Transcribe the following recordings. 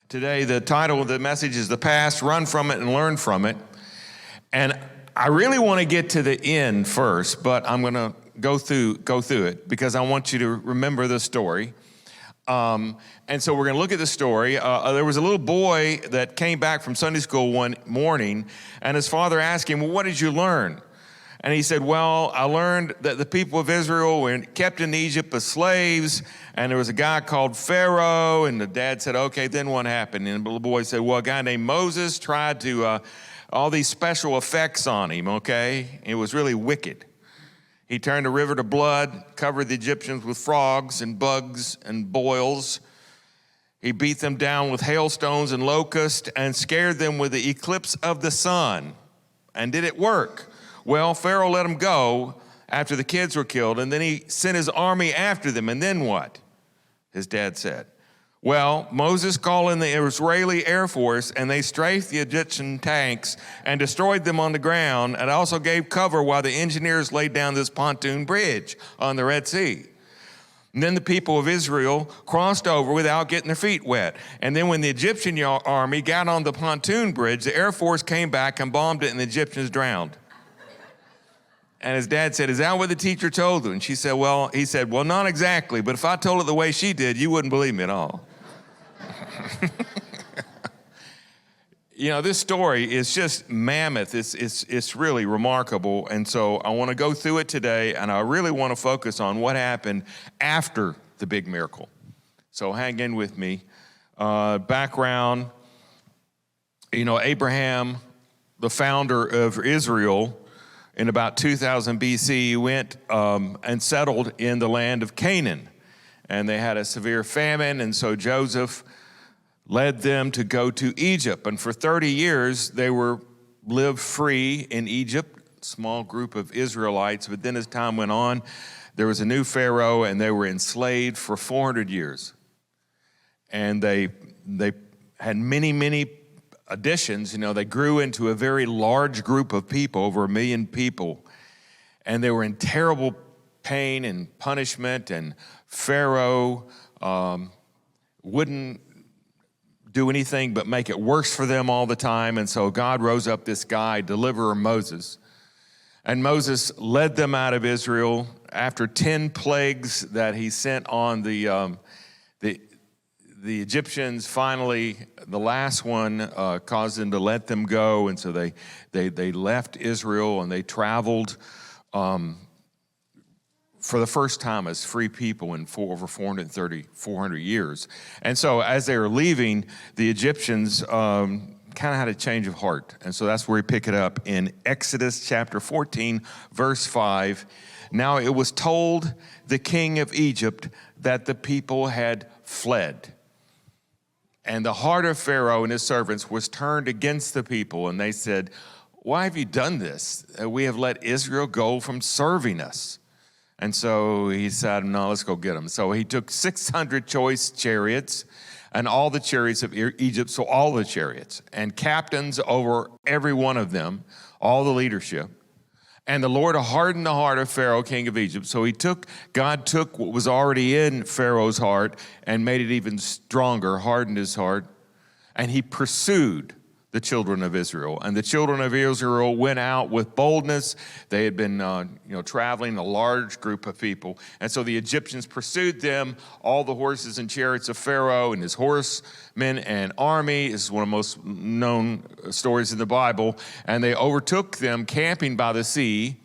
Today, the title of the message is The Past, Run From It and Learn From It. And I really want to get to the end first, but I'm going to go through it because I want you to remember the story. And so we're going to look at the story. There was a little boy that came back from Sunday school one morning, and his father asked him, well, what did you learn? And he said, well, I learned that the people of Israel were kept in Egypt as slaves, and there was a guy called Pharaoh, and the dad said, okay, then what happened? And the little boy said, well, a guy named Moses tried to, all these special effects on him, okay? It was really wicked. He turned the river to blood, covered the Egyptians with frogs and bugs and boils. He beat them down with hailstones and locusts and scared them with the eclipse of the sun. And did it work? Well, Pharaoh let them go after the kids were killed, and then he sent his army after them. And then what? His dad said. Well, Moses called in the Israeli Air Force, and they strafed the Egyptian tanks and destroyed them on the ground, and also gave cover while the engineers laid down this pontoon bridge on the Red Sea. And then the people of Israel crossed over without getting their feet wet. And then when the Egyptian army got on the pontoon bridge, the Air Force came back and bombed it, and the Egyptians drowned. And his dad said, is that what the teacher told you? And he said, well, not exactly, but if I told it the way she did, you wouldn't believe me at all. You know, this story is just mammoth. It's really remarkable. And so I want to go through it today, and I really want to focus on what happened after the big miracle. So hang in with me. Background, you know, Abraham, the founder of Israel, in about 2000 BC, went and settled in the land of Canaan. And they had a severe famine, and so Joseph led them to go to Egypt. And for 30 years, they lived free in Egypt, a small group of Israelites. But then as time went on, there was a new Pharaoh, and they were enslaved for 400 years. And they had many additions. You know, they grew into a very large group of people, over 1 million people. And they were in terrible pain and punishment, and Pharaoh wouldn't do anything but make it worse for them all the time. And so God rose up this guy, deliverer Moses. And Moses led them out of Israel after 10 plagues that he sent on the Egyptians. Finally, the last one caused them to let them go. And so they left Israel, and they traveled for the first time as free people in over 400 years. And so as they were leaving, the Egyptians kind of had a change of heart. And so that's where we pick it up in Exodus chapter 14, verse 5. Now it was told the king of Egypt that the people had fled. And the heart of Pharaoh and his servants was turned against the people. And they said, why have you done this? We have let Israel go from serving us. And so he said, no, let's go get them. So he took 600 choice chariots and all the chariots of Egypt, so all the chariots, and captains over every one of them, all the leadership. And the Lord hardened the heart of Pharaoh, king of Egypt. So God took what was already in Pharaoh's heart and made it even stronger, hardened his heart. And he pursued the children of Israel. And the children of Israel went out with boldness. They had been traveling, a large group of people. And so the Egyptians pursued them, all the horses and chariots of Pharaoh and his horsemen and army. This is one of the most known stories in the Bible. And they overtook them camping by the sea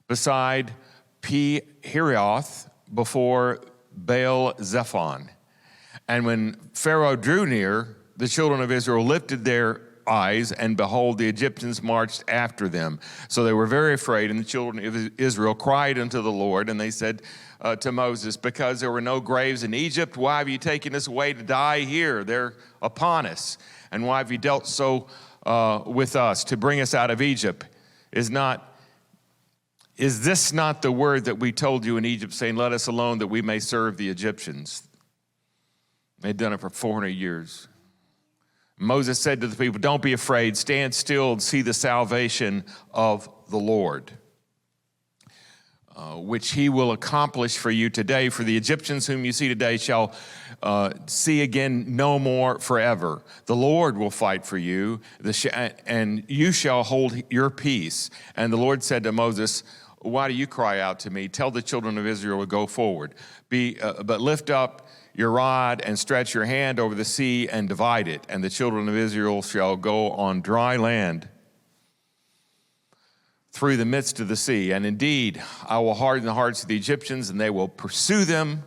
beside Pi-Hahiroth before Baal-Zephon. And when Pharaoh drew near, the children of Israel lifted their eyes, and behold, the Egyptians marched after them. So they were very afraid, and the children of Israel cried unto the Lord, and they said to Moses, because there were no graves in Egypt, why have you taken us away to die here? They're upon us. And why have you dealt so with us to bring us out of Egypt? Is this not the word that we told you in Egypt, saying, let us alone that we may serve the Egyptians? They'd done it for 400 years. Moses said to the people, don't be afraid, stand still and see the salvation of the Lord. which he will accomplish for you today. For the Egyptians whom you see today shall see again no more forever. The Lord will fight for you, and you shall hold your peace. And the Lord said to Moses, why do you cry out to me? Tell the children of Israel to go forward. But lift up your rod and stretch your hand over the sea and divide it. And the children of Israel shall go on dry land through the midst of the sea. And indeed, I will harden the hearts of the Egyptians, and they will pursue them.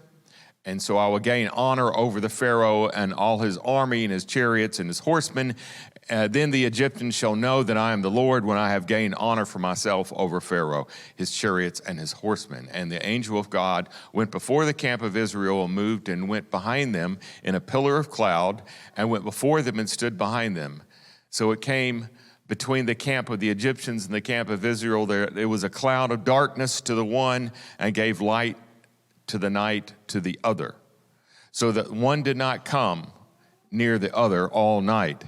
And so I will gain honor over the Pharaoh and all his army and his chariots and his horsemen. Then the Egyptians shall know that I am the Lord when I have gained honor for myself over Pharaoh, his chariots, and his horsemen. And the angel of God went before the camp of Israel and moved and went behind them in a pillar of cloud and went before them and stood behind them. So it came between the camp of the Egyptians and the camp of Israel. There was a cloud of darkness to the one and gave light to the night to the other, so that one did not come near the other all night.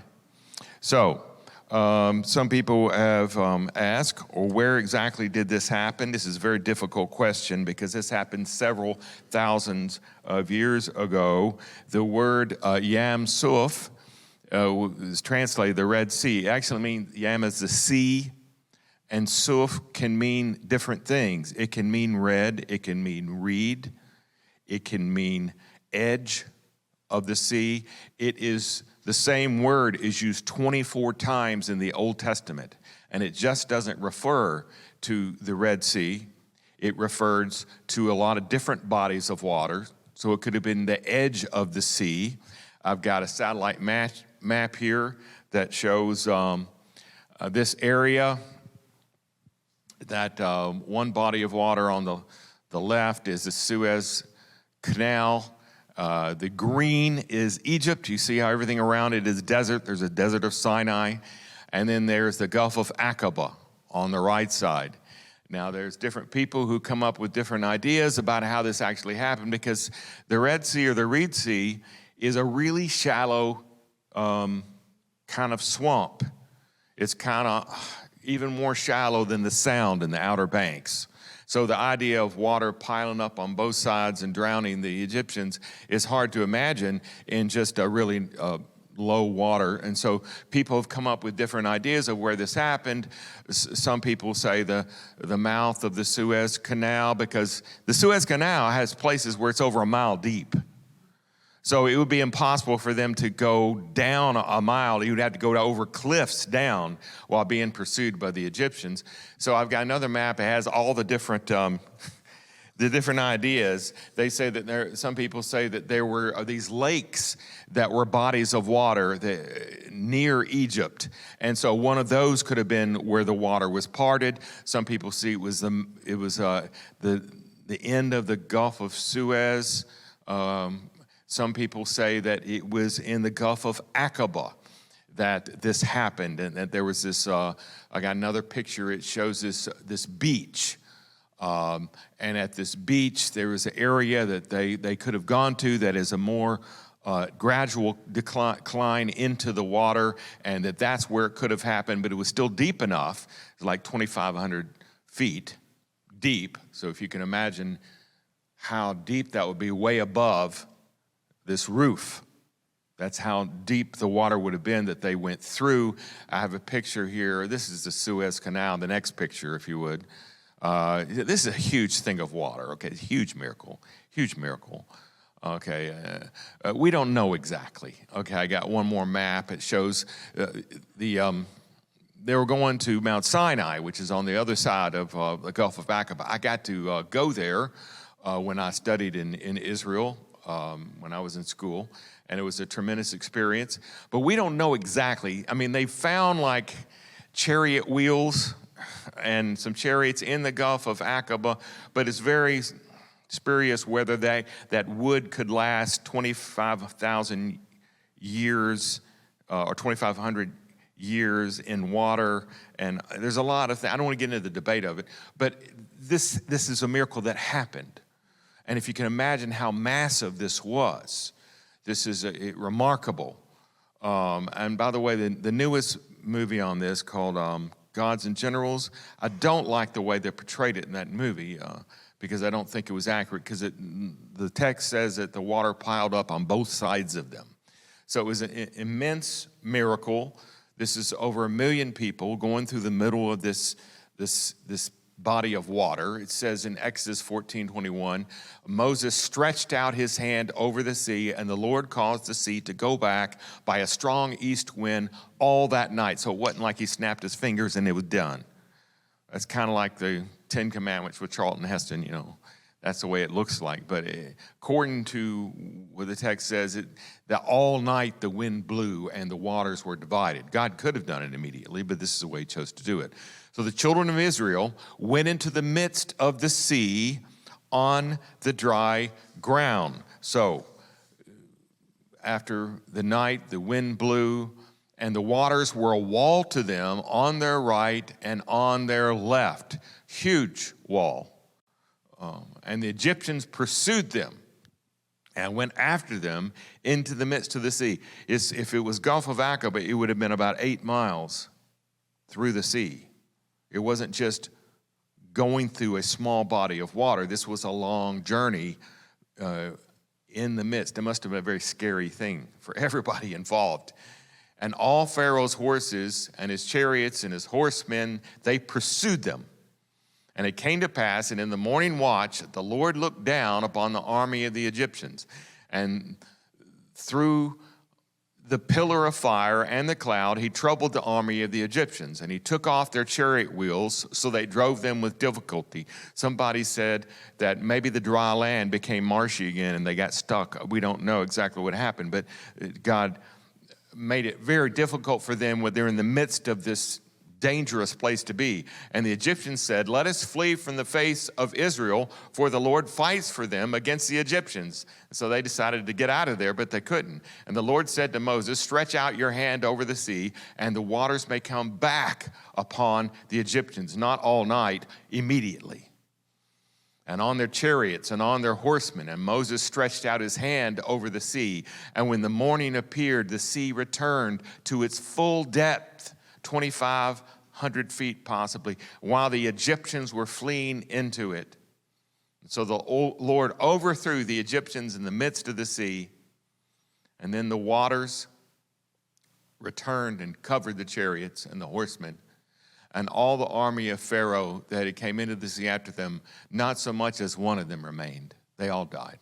So some people have asked, or where exactly did this happen? This is a very difficult question because this happened several thousands of years ago. The word Yam Suf is translated the Red Sea. It actually means Yam is the sea, and Suf can mean different things. It can mean red, it can mean reed, it can mean edge of the sea. It is the same word is used 24 times in the Old Testament, and it just doesn't refer to the Red Sea. It refers to a lot of different bodies of water. So it could have been the edge of the sea. I've got a satellite map here that shows this area. That one body of water on the left is the Suez Canal. The green is Egypt. You see how everything around it is desert. There's a desert of Sinai. And then there's the Gulf of Aqaba on the right side. Now, there's different people who come up with different ideas about how this actually happened, because the Red Sea or the Reed Sea is a really shallow kind of swamp. It's kind of even more shallow than the Sound in the Outer Banks. So the idea of water piling up on both sides and drowning the Egyptians is hard to imagine in just a really low water. And so people have come up with different ideas of where this happened. Some people say the mouth of the Suez Canal, because the Suez Canal has places where it's over a mile deep. So it would be impossible for them to go down a mile. You would have to go over cliffs down while being pursued by the Egyptians. So I've got another map that has all the different ideas. They say that some people say that there were these lakes that were bodies of water near Egypt. And so one of those could have been where the water was parted. Some people see it was the end of the Gulf of Suez. Some people say that it was in the Gulf of Aqaba that this happened, and that there was this, I got another picture, it shows this beach. And at this beach, there was an area that they could have gone to that is a more gradual decline into the water, and that's where it could have happened, but it was still deep enough, like 2,500 feet deep. So if you can imagine how deep that would be, way above this roof. That's how deep the water would have been that they went through. I have a picture here. This is the Suez Canal. The next picture, if you would. This is a huge thing of water, okay? Huge miracle, okay? We don't know exactly. Okay, I got one more map. It shows they were going to Mount Sinai, which is on the other side of the Gulf of Aqaba. I got to go there when I studied in Israel, when I was in school, and it was a tremendous experience. But we don't know exactly. I mean, they found like chariot wheels and some chariots in the Gulf of Aqaba, but it's very spurious whether that wood could last 25,000 years or 2,500 years in water. And there's a lot of things. I don't want to get into the debate of it, but this is a miracle that happened. And if you can imagine how massive this was, this is remarkable. And by the way, the newest movie on this called gods and generals. I don't like the way they portrayed it in that movie because I don't think it was accurate, because the text says that the water piled up on both sides of them. So it was an immense miracle. This is over 1 million people going through the middle of this body of water. It says in Exodus 14:21, Moses stretched out his hand over the sea, and the Lord caused the sea to go back by a strong east wind all that night. So it wasn't like he snapped his fingers and it was done. That's kind of like the Ten Commandments with Charlton Heston, you know. That's the way it looks like. But according to what the text says, that all night the wind blew and the waters were divided. God could have done it immediately, but this is the way he chose to do it. So the children of Israel went into the midst of the sea on the dry ground. So after the night, the wind blew, and the waters were a wall to them on their right and on their left. Huge wall. And the Egyptians pursued them and went after them into the midst of the sea. If it was Gulf of Aqaba, it would have been about 8 miles through the sea. It wasn't just going through a small body of water. This was a long journey in the midst. It must have been a very scary thing for everybody involved. And all Pharaoh's horses and his chariots and his horsemen, they pursued them. And it came to pass, and in the morning watch, the Lord looked down upon the army of the Egyptians. And through the pillar of fire and the cloud, he troubled the army of the Egyptians. And he took off their chariot wheels, so they drove them with difficulty. Somebody said that maybe the dry land became marshy again and they got stuck. We don't know exactly what happened, but God made it very difficult for them when they're in the midst of this dangerous place to be. And the Egyptians said, "Let us flee from the face of Israel, for the Lord fights for them against the Egyptians." And so they decided to get out of there, but they couldn't. And the Lord said to Moses, "Stretch out your hand over the sea, and the waters may come back upon the Egyptians, not all night, immediately, and on their chariots and on their horsemen." And Moses stretched out his hand over the sea. And when the morning appeared, the sea returned to its full depth, 2,500 feet possibly, while the Egyptians were fleeing into it. So the Lord overthrew the Egyptians in the midst of the sea, and then the waters returned and covered the chariots and the horsemen. And all the army of Pharaoh that had came into the sea after them, not so much as one of them remained. They all died.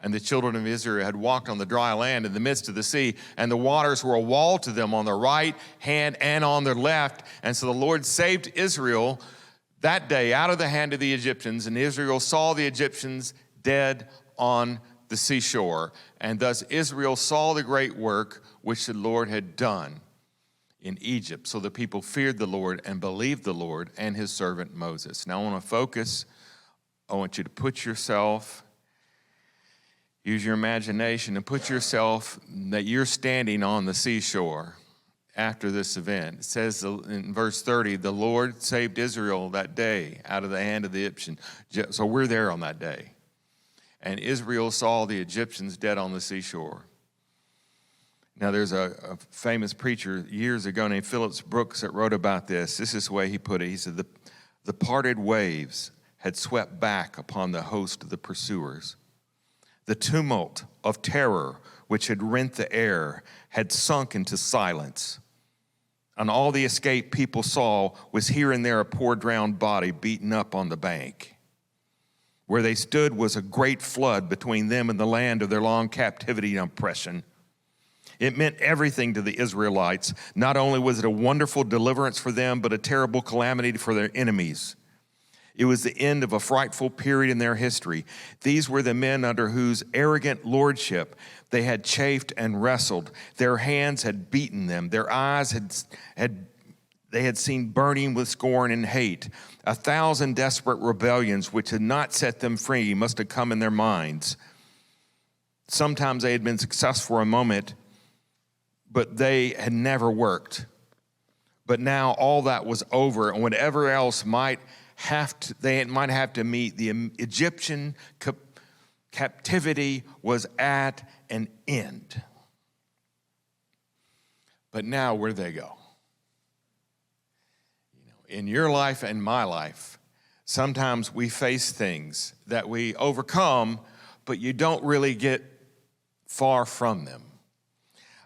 And the children of Israel had walked on the dry land in the midst of the sea, and the waters were a wall to them on their right hand and on their left. And so the Lord saved Israel that day out of the hand of the Egyptians, and Israel saw the Egyptians dead on the seashore. And thus Israel saw the great work which the Lord had done in Egypt. So the people feared the Lord and believed the Lord and his servant Moses. Now I want to focus. I want you to put yourself, use your imagination and put yourself that you're standing on the seashore after this event. It says in verse 30, the Lord saved Israel that day out of the hand of the Egyptians. So we're there on that day. And Israel saw the Egyptians dead on the seashore. Now, there's a famous preacher years ago named Phillips Brooks that wrote about this. This is the way he put it. He said, the parted waves had swept back upon the host of the pursuers. The tumult of terror which had rent the air had sunk into silence. And all the escaped people saw was here and there a poor drowned body beaten up on the bank. Where they stood was a great flood between them and the land of their long captivity and oppression. It meant everything to the Israelites. Not only was it a wonderful deliverance for them, but a terrible calamity for their enemies. It was the end of a frightful period in their history. These were the men under whose arrogant lordship they had chafed and wrestled. Their hands had beaten them. Their eyes they had seen burning with scorn and hate. 1,000 desperate rebellions which had not set them free must have come in their minds. Sometimes they had been successful for a moment, but they had never worked. But now all that was over, and whatever else they might have to meet, the Egyptian captivity was at an end. But now where do they go? In your life and my life, sometimes we face things that we overcome, but you don't really get far from them.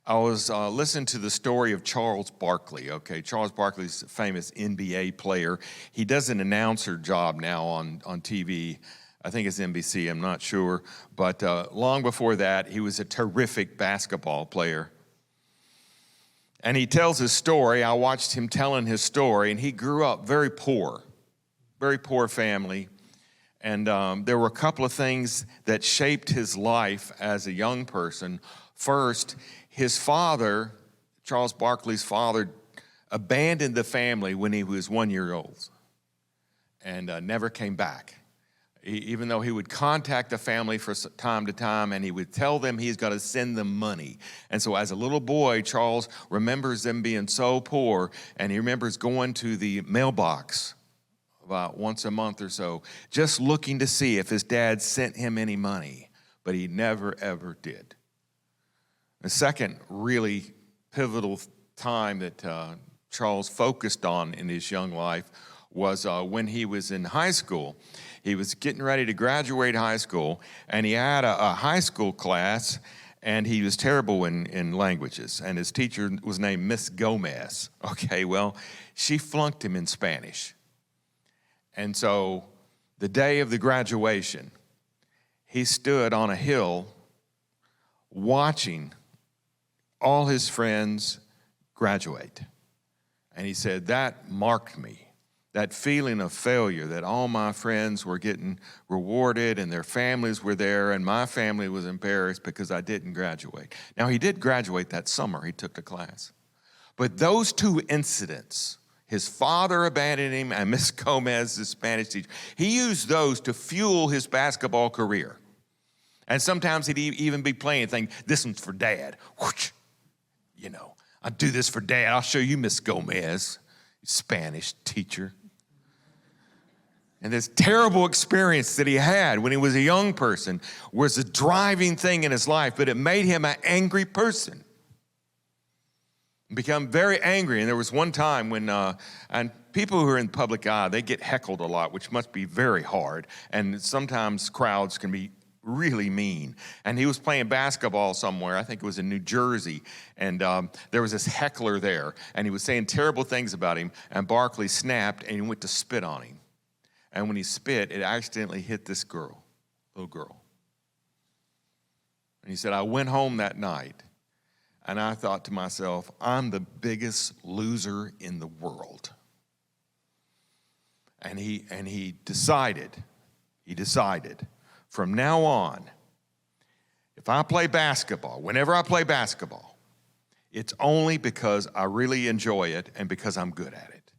I was listening to the story of Charles Barkley. Okay, Charles Barkley's a famous NBA player. He does an announcer job now on TV. I think it's NBC, I'm not sure. But long before that, he was a terrific basketball player. And he tells his story. I watched him telling his story, and he grew up very poor family. And there were a couple of things that shaped his life as a young person. First, his father, Charles Barkley's father, abandoned the family when he was 1 year old and never came back. Even though he would contact the family from time to time, and he would tell them he's got to send them money. And so as a little boy, Charles remembers them being so poor, and he remembers going to the mailbox about once a month or so, just looking to see if his dad sent him any money, but he never, ever did. The second really pivotal time that Charles focused on in his young life was when he was in high school. He was getting ready to graduate high school, and he had a high school class, and he was terrible in languages, and his teacher was named Miss Gomez. Okay, well, she flunked him in Spanish. And so the day of the graduation, he stood on a hill watching all his friends graduate. And he said, that marked me. That feeling of failure, that all my friends were getting rewarded and their families were there and my family was embarrassed because I didn't graduate. Now, he did graduate that summer. He took the class. But those two incidents, his father abandoning him and Miss Gomez, the Spanish teacher, he used those to fuel his basketball career. And sometimes he'd even be playing and think, this one's for Dad. Whoosh. You know, I'll do this for Dad. I'll show you, Miss Gomez, Spanish teacher. And this terrible experience that he had when he was a young person was a driving thing in his life, but it made him an angry person. Become very angry. And there was one time when, and people who are in the public eye, they get heckled a lot, which must be very hard. And sometimes crowds can be really mean. And he was playing basketball somewhere, I think it was in New Jersey, and there was this heckler there, and he was saying terrible things about him, and Barkley snapped, and he went to spit on him. And when he spit, it accidentally hit this girl, little girl. And he said, I went home that night, and I thought to myself, I'm the biggest loser in the world. And he decided, from now on, if I play basketball, whenever I play basketball, it's only because I really enjoy it and because I'm good at it.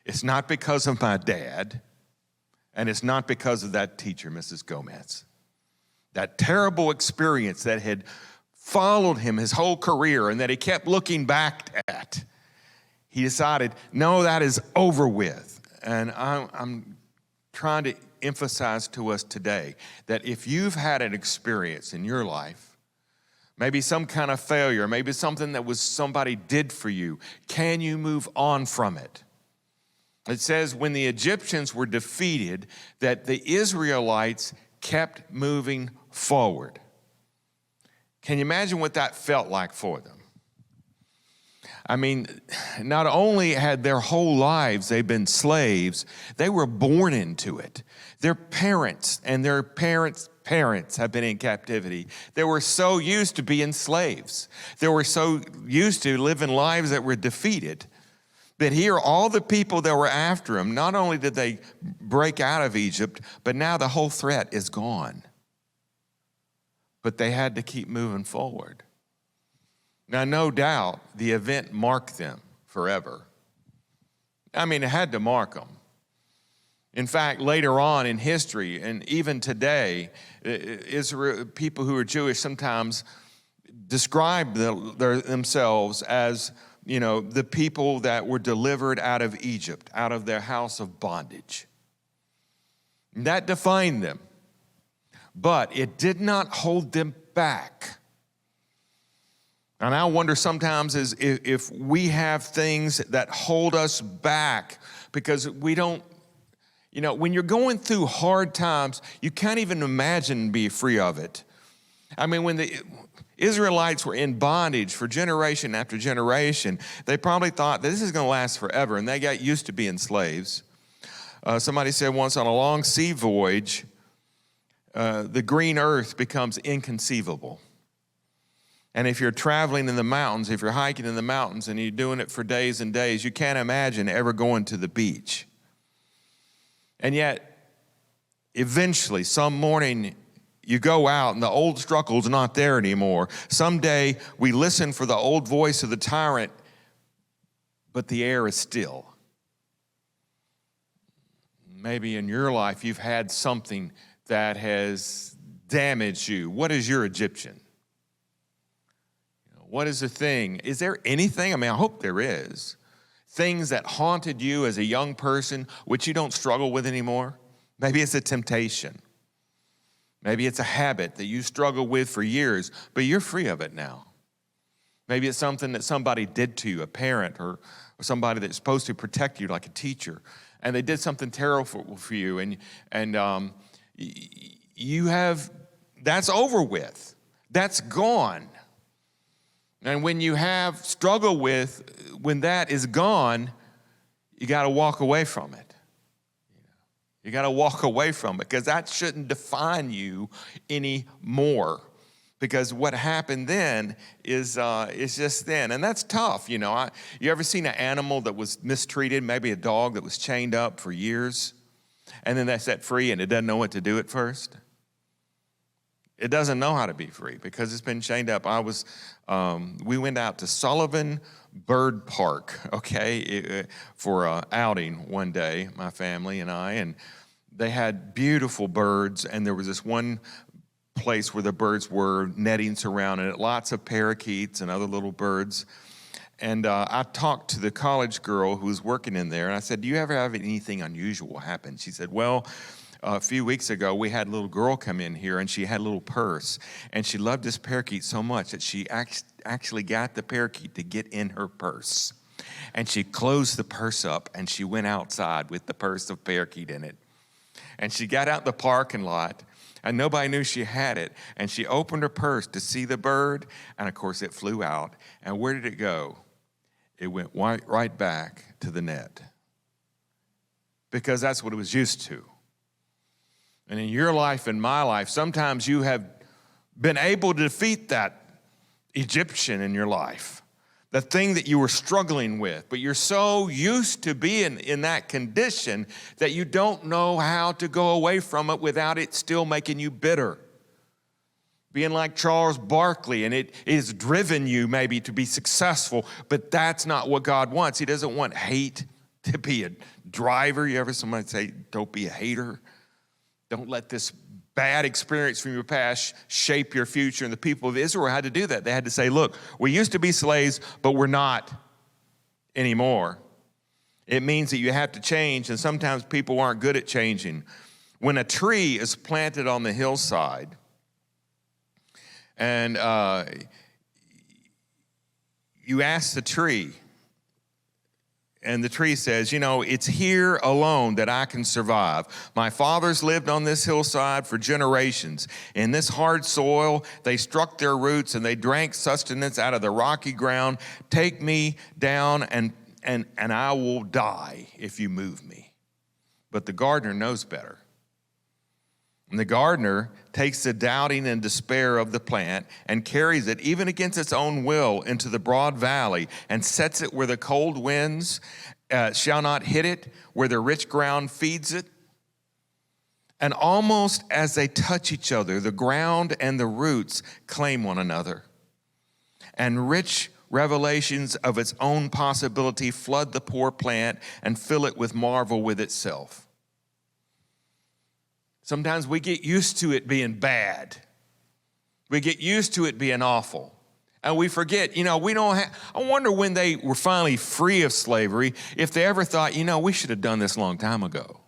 It's not because of my dad, and it's not because of that teacher, Mrs. Gomez. That terrible experience that had followed him his whole career and that he kept looking back at, he decided, no, that is over with. And I'm trying to emphasize to us today that if you've had an experience in your life, maybe some kind of failure, maybe something that was somebody did for you, can you move on from it? It says when the Egyptians were defeated, that the Israelites kept moving forward. Can you imagine what that felt like for them? I mean, not only had their whole lives they been slaves, they were born into it. Their parents and their parents' parents have been in captivity. They were so used to being slaves. They were so used to living lives that were defeated. But here, all the people that were after them, not only did they break out of Egypt, but now the whole threat is gone. But they had to keep moving forward. Now, no doubt, the event marked them forever. I mean, it had to mark them. In fact, later on in history, and even today, Israel, people who are Jewish sometimes describe themselves as, you know, the people that were delivered out of Egypt, out of their house of bondage. And that defined them. But it did not hold them back. And I wonder sometimes if we have things that hold us back because we don't, when you're going through hard times, you can't even imagine being free of it. I mean, when the Israelites were in bondage for generation after generation, they probably thought that this is going to last forever, and they got used to being slaves. Somebody said once, on a long sea voyage, the green earth becomes inconceivable. And if you're traveling in the mountains, if you're hiking in the mountains and you're doing it for days and days, you can't imagine ever going to the beach. And yet, eventually, some morning, you go out and the old struggle's not there anymore. Someday, we listen for the old voice of the tyrant, but the air is still. Maybe in your life, you've had something that has damaged you. What is your Egyptian? What is the thing? Is there anything? I mean, I hope there is. Things that haunted you as a young person, which you don't struggle with anymore. Maybe it's a temptation. Maybe it's a habit that you struggle with for years, but you're free of it now. Maybe it's something that somebody did to you, a parent or somebody that's supposed to protect you, like a teacher, and they did something terrible for you, and you have, that's over with. That's gone. And when you have struggle with, when that is gone, you got to walk away from it. You got to walk away from it, because that shouldn't define you anymore. Because what happened then is just then, and that's tough. You ever seen an animal that was mistreated, maybe a dog that was chained up for years, and then they set free and it doesn't know what to do at first? It doesn't know how to be free because it's been chained up. We went out to Sullivan Bird Park, for an outing one day, my family and I, and they had beautiful birds, and there was this one place where the birds were netting surrounding it, lots of parakeets and other little birds. And I talked to the college girl who was working in there, and I said, do you ever have anything unusual happen? She said, well, a few weeks ago, we had a little girl come in here, and she had a little purse, and she loved this parakeet so much that she actually got the parakeet to get in her purse. And she closed the purse up, and she went outside with the purse of parakeet in it. And she got out the parking lot, and nobody knew she had it, and she opened her purse to see the bird, and of course it flew out. And where did it go? It went right back to the net, because that's what it was used to. And in your life and my life, sometimes you have been able to defeat that Egyptian in your life, the thing that you were struggling with, but you're so used to being in that condition that you don't know how to go away from it without it still making you bitter. Being like Charles Barkley, and it has driven you maybe to be successful, but that's not what God wants. He doesn't want hate to be a driver. You ever somebody say, don't be a hater? Don't let this bad experience from your past shape your future. And the people of Israel had to do that. They had to say, look, we used to be slaves, but we're not anymore. It means that you have to change, and sometimes people aren't good at changing. When a tree is planted on the hillside, and you ask the tree, and the tree says, it's here alone that I can survive. My fathers lived on this hillside for generations. In this hard soil, they struck their roots and they drank sustenance out of the rocky ground. Take me down and I will die if you move me. But the gardener knows better. And the gardener takes the doubting and despair of the plant and carries it, even against its own will, into the broad valley and sets it where the cold winds shall not hit it, where the rich ground feeds it. And almost as they touch each other, the ground and the roots claim one another. And rich revelations of its own possibility flood the poor plant and fill it with marvel with itself. Sometimes we get used to it being bad. We get used to it being awful. And we forget, we don't have, I wonder when they were finally free of slavery, if they ever thought, we should have done this a long time ago.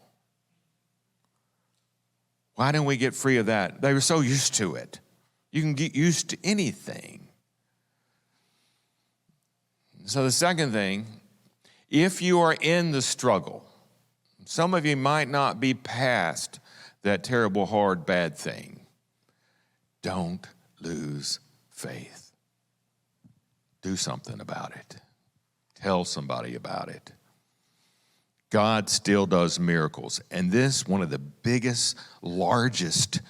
Why didn't we get free of that? They were so used to it. You can get used to anything. So the second thing, if you are in the struggle, Some of you might not be past that terrible, hard, bad thing. Don't lose faith. Do something about it. Tell somebody about it. God still does miracles. And this, one of the biggest, largest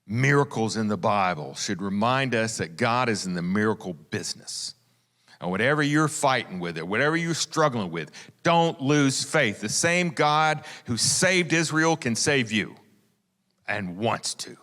miracles in the Bible, should remind us that God is in the miracle business. And whatever you're fighting with it, whatever you're struggling with, don't lose faith. The same God who saved Israel can save you and wants to.